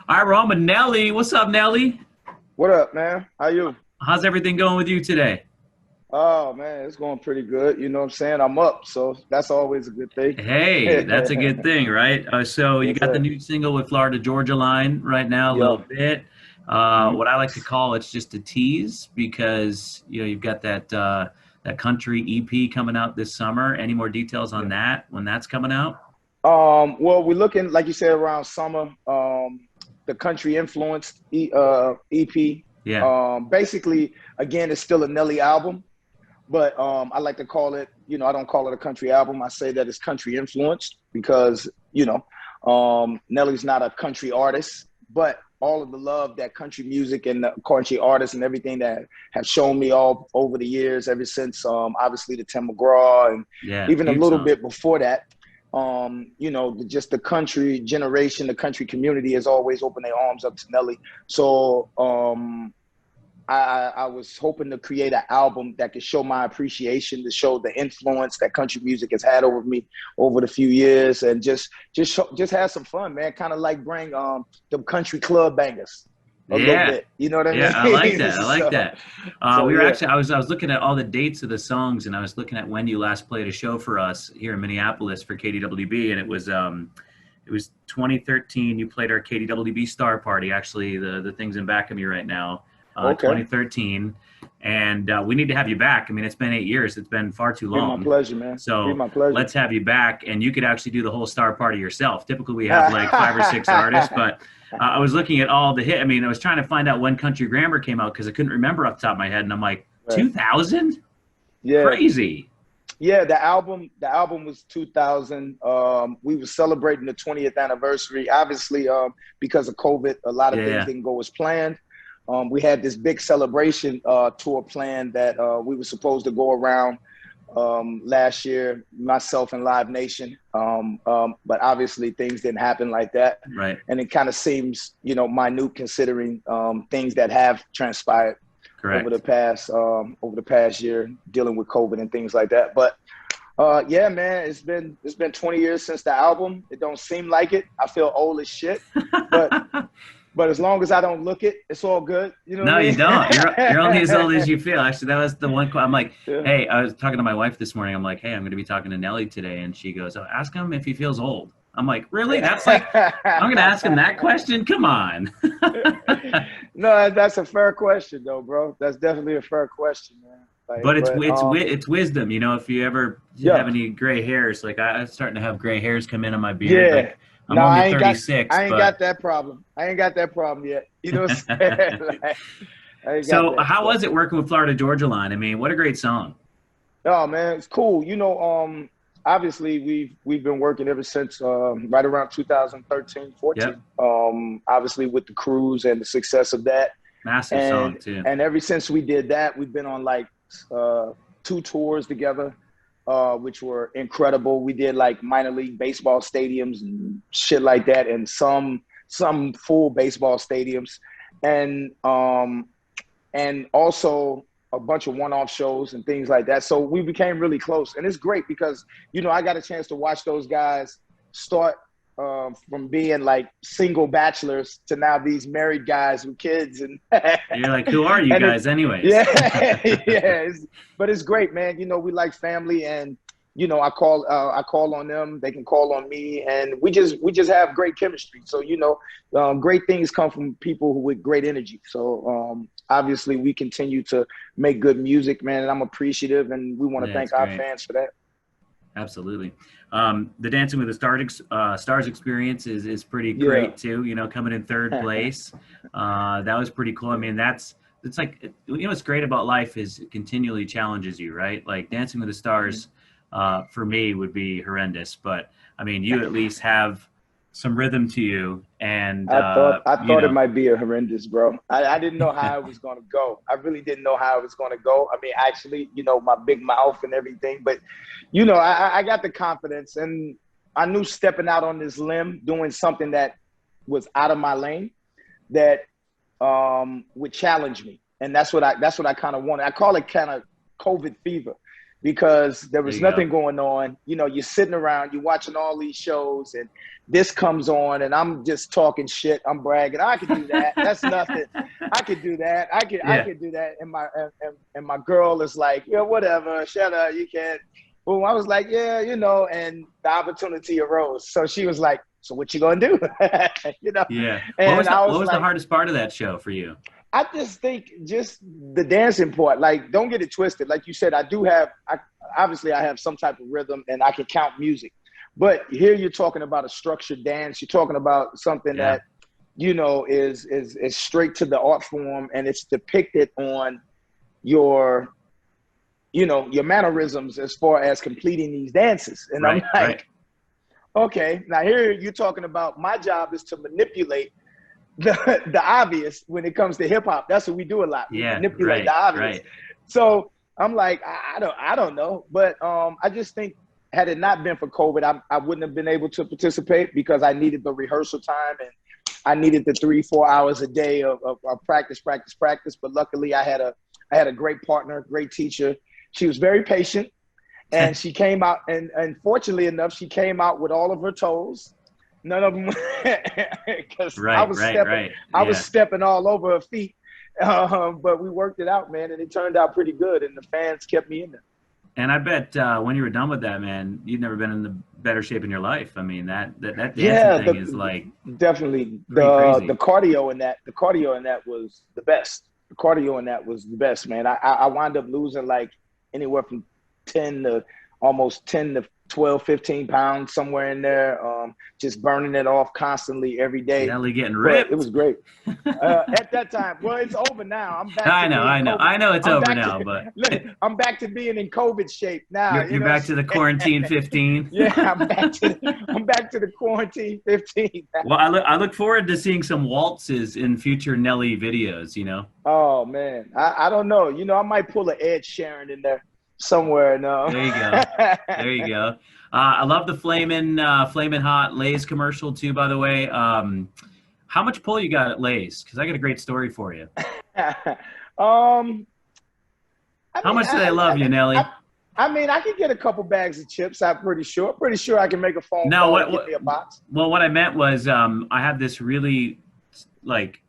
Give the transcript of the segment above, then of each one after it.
All right, we're on with Nelly. What's up, Nelly? What up, man? How you? How's everything going with you today? Oh, man, it's going pretty good. You know what I'm saying? I'm up, so that's always a good thing. Hey, that's a good thing, right? So you Yes, got the sir. new single with Florida Georgia Line right now, a little Yo. bit. Mhm. What I like to call it's just a tease because you've got that country EP coming out this summer. Any more details on Yeah. that when that's coming out? Well, we're looking, like you said, around summer. The country influenced EP. Yeah, Basically, again, it's still a Nelly album, but I like to call it. I don't call it a country album. I say that it's country influenced because Nelly's not a country artist, but all of the love that country music and the country artists and everything that have shown me all over the years, ever since obviously the Tim McGraw and yeah, even a huge little song. bit before that. Just the country generation, the country community has always opened their arms up to Nelly. So I was hoping to create an album that could show my appreciation, to show the influence that country music has had over me over the few years, and just have some fun, man. Kind of like bring the country club bangers a little Yeah. bit. You know what I Yeah, I like mean? that. I like so, that. so We were yeah. actually, I was looking at all the dates of the songs, and I was looking at when you last played a show for us here in Minneapolis for KDWB, and it was 2013. You played our KDWB Star Party. Actually, the thing's in back of me right now. Okay. 2013, and we need to have you back. I mean, it's been 8 years. It's been far too Be my long. pleasure, man. Be So my pleasure. let's have you back, and you could actually do the whole Star Party yourself. Typically, we have like five or six artists, but I was looking at all the hit. I mean, I was trying to find out when Country Grammar came out because I couldn't remember off the top of my head, and I'm like, Right. 2000? Yeah. Crazy. Yeah, the album was 2000. We were celebrating the 20th anniversary. Obviously, because of COVID, a lot of things Yeah, didn't go as planned. We had this big celebration tour planned that we were supposed to go around last year, myself and Live Nation. But obviously things didn't happen like that. right. And it kind of seems, minute considering things that have transpired Correct. over the past year, dealing with COVID and things like that. But yeah, man, it's been 20 years since the album. It don't seem like it. I feel old as shit, but as long as I don't look it, it's all good. You know what No, you don't. You're only as old I as you feel. Actually, that was the one. I'm like, mean? hey, I was talking to my wife this morning. I'm like, hey, I'm going to be talking to Nelly today, and she goes, oh, ask him if he feels old. I'm like, really? That's like, I'm going to ask him that question? Come on. No, that's a fair question, though, bro. That's definitely a fair question, man. Like, But it's but it's it's wisdom, If you ever have yeah, any gray hairs, like I'm starting to have gray hairs come in on my beard. yeah. Like I'm No, only I ain't got, 36, I ain't but got that problem. I ain't got that problem yet. You know what I'm saying? Like, I ain't got so that. how So, was it working with Florida Georgia Line? I mean, what a great song. oh man, it's cool. Obviously we've been working ever since right around 2013, Yep, 14. Obviously with the cruise and the success of that. massive song And too. and ever since we did that, we've been on like two tours together, which were incredible. We did like minor league baseball stadiums and shit like that, and some full baseball stadiums, and also a bunch of one-off shows and things like that. So we became really close, and it's great because I got a chance to watch those guys start from being like single bachelors to now these married guys with kids, and You're like, who are you and guys, anyways? yeah, yeah. But it's great, man. We like family, and I call on them. They can call on me, and we just have great chemistry. So great things come from people with great energy. So obviously, we continue to make good music, man, and I'm appreciative, and we want to Yeah, it's thank our great. fans for that. Absolutely. The Dancing with the Stars experience is pretty Yeah. great too. Coming in third place, that was pretty cool. I mean, it's like what's great about life is it continually challenges you, right? Like Dancing with the Stars, for me would be horrendous, but I mean, you at least have some rhythm to you, and I thought it might be a horrendous, bro. I didn't know how it was gonna go. I really didn't know how it was gonna go. I mean, actually, my big mouth and everything, but I got the confidence, and I knew stepping out on this limb, doing something that was out of my lane, that would challenge me, and that's what I kind of wanted. I call it kind of COVID fever. because there was you nothing go. going on. You know, you're sitting around, you're watching all these shows, and this comes on, and I'm just talking shit. I'm bragging. I could do that. That's nothing. I could do that. I Yeah. could do that. And my girl is like, yeah, whatever. Shut up. You can't. Well, I was like, yeah, you know, and the opportunity arose. So she was like, so what you gonna do? You know, Yeah. and I What was was the like, hardest part of that show for you? I just think just the dancing part. Like, don't get it twisted. Like you said, obviously I have some type of rhythm and I can count music. But here you're talking about a structured dance. You're talking about something Yeah. that, you know, is straight to the art form, and it's depicted on your, you know, your mannerisms as far as completing these dances. And I'm Right. like, Right. okay, now here you're talking about my job is to manipulate the obvious when it comes to hip hop. That's what we do a lot. We Yeah. manipulate the Right. obvious. Right. So I'm like, I don't know, but I just think had it not been for COVID, I wouldn't have been able to participate because I needed the rehearsal time and I needed the 3-4 hours a day of practice. But luckily, I had a great partner, great teacher. She was very patient, and she came out, and fortunately enough, she came out with all of her toes. None of them, because I Right. was Right. stepping, Right. I was Yeah. stepping all over her feet. But we worked it out, man, and it turned out pretty good, and the fans kept me in there. And I bet when you were done with that, man, you'd never been in the better shape in your life. I mean, that dancing Yeah, thing is like definitely pretty the crazy. cardio in that was the best. The cardio in that was the best, man. I wound up losing like anywhere from 10 to almost 10 to 12, 15 pounds, somewhere in there. Just burning it off constantly every day. Nelly getting But it ripped. was great. At that time, well, it's over now. I'm back to I know, being I know, COVID. I know it's I'm over back to now, but look, I'm back to being in COVID shape now. You you're know what I'm back to the saying? quarantine 15. Yeah, I'm back to the quarantine 15 now. Well, I look forward to seeing some waltzes in future Nelly videos. You know. Oh man, I don't know. You know, I might pull an Ed Sheeran in there somewhere. No. There you go. There you go. I love the flamin' hot Lay's commercial too. By the way, how much pull you got at Lay's? Because I got a great story for you. um, I How mean, much do they love you, Nelly? I mean, I can get a couple bags of chips. I'm pretty sure. Pretty sure I can make a phone No, call and get me a box. well, what I meant was I have this really like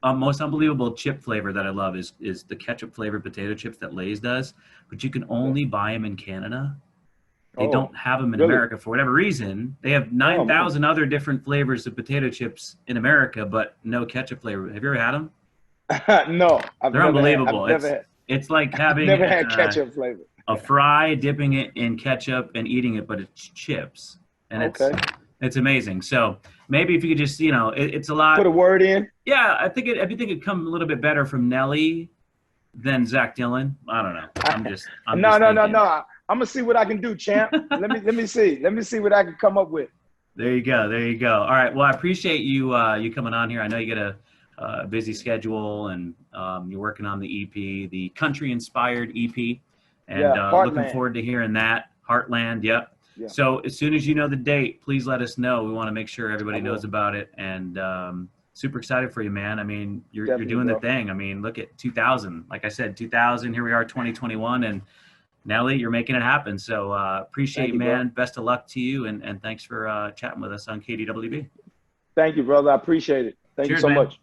most unbelievable chip flavor that I love is the ketchup flavored potato chips that Lay's does, but you can Okay. only buy them in Canada. They Oh, don't have them in really? America for whatever reason. They have Oh man. 9,000 other different flavors of potato chips in America, but no ketchup flavor. Have you ever had them? No, They're unbelievable. I've never had. It's like I've having never had ketchup flavor. a fry, dipping it in ketchup and eating it, but it's chips, and Okay. it's amazing. So maybe if you could just, it's a Put a lot. word in. Yeah, I think it'd come a little bit better from Nelly than Zach Dillon. I don't know. I'm No, just no, no, thinking. no. I'm gonna see what I can do, champ. Let me see. Let me see what I can come up with. There you go. There you go. All right. Well, I appreciate you coming on here. I know you get a busy schedule, and you're working on the EP, the country inspired EP, and Yeah, looking Heartland. forward to hearing that. Heartland. Yep. Yeah, So as soon as you know the date, please let us know. We want to make sure I everybody knows will. about it, and super excited for you, man. I mean, you're Definitely, doing the bro. thing. I mean, look at 2000. Like I said, 2000. Here we are, 2021, and Nelly, you're making it happen. So appreciate Thank you, you, bro. man. Best of luck to you, and thanks for chatting with us on KDWB. Thank you, brother. I appreciate it. Thank you Cheers, so man. much.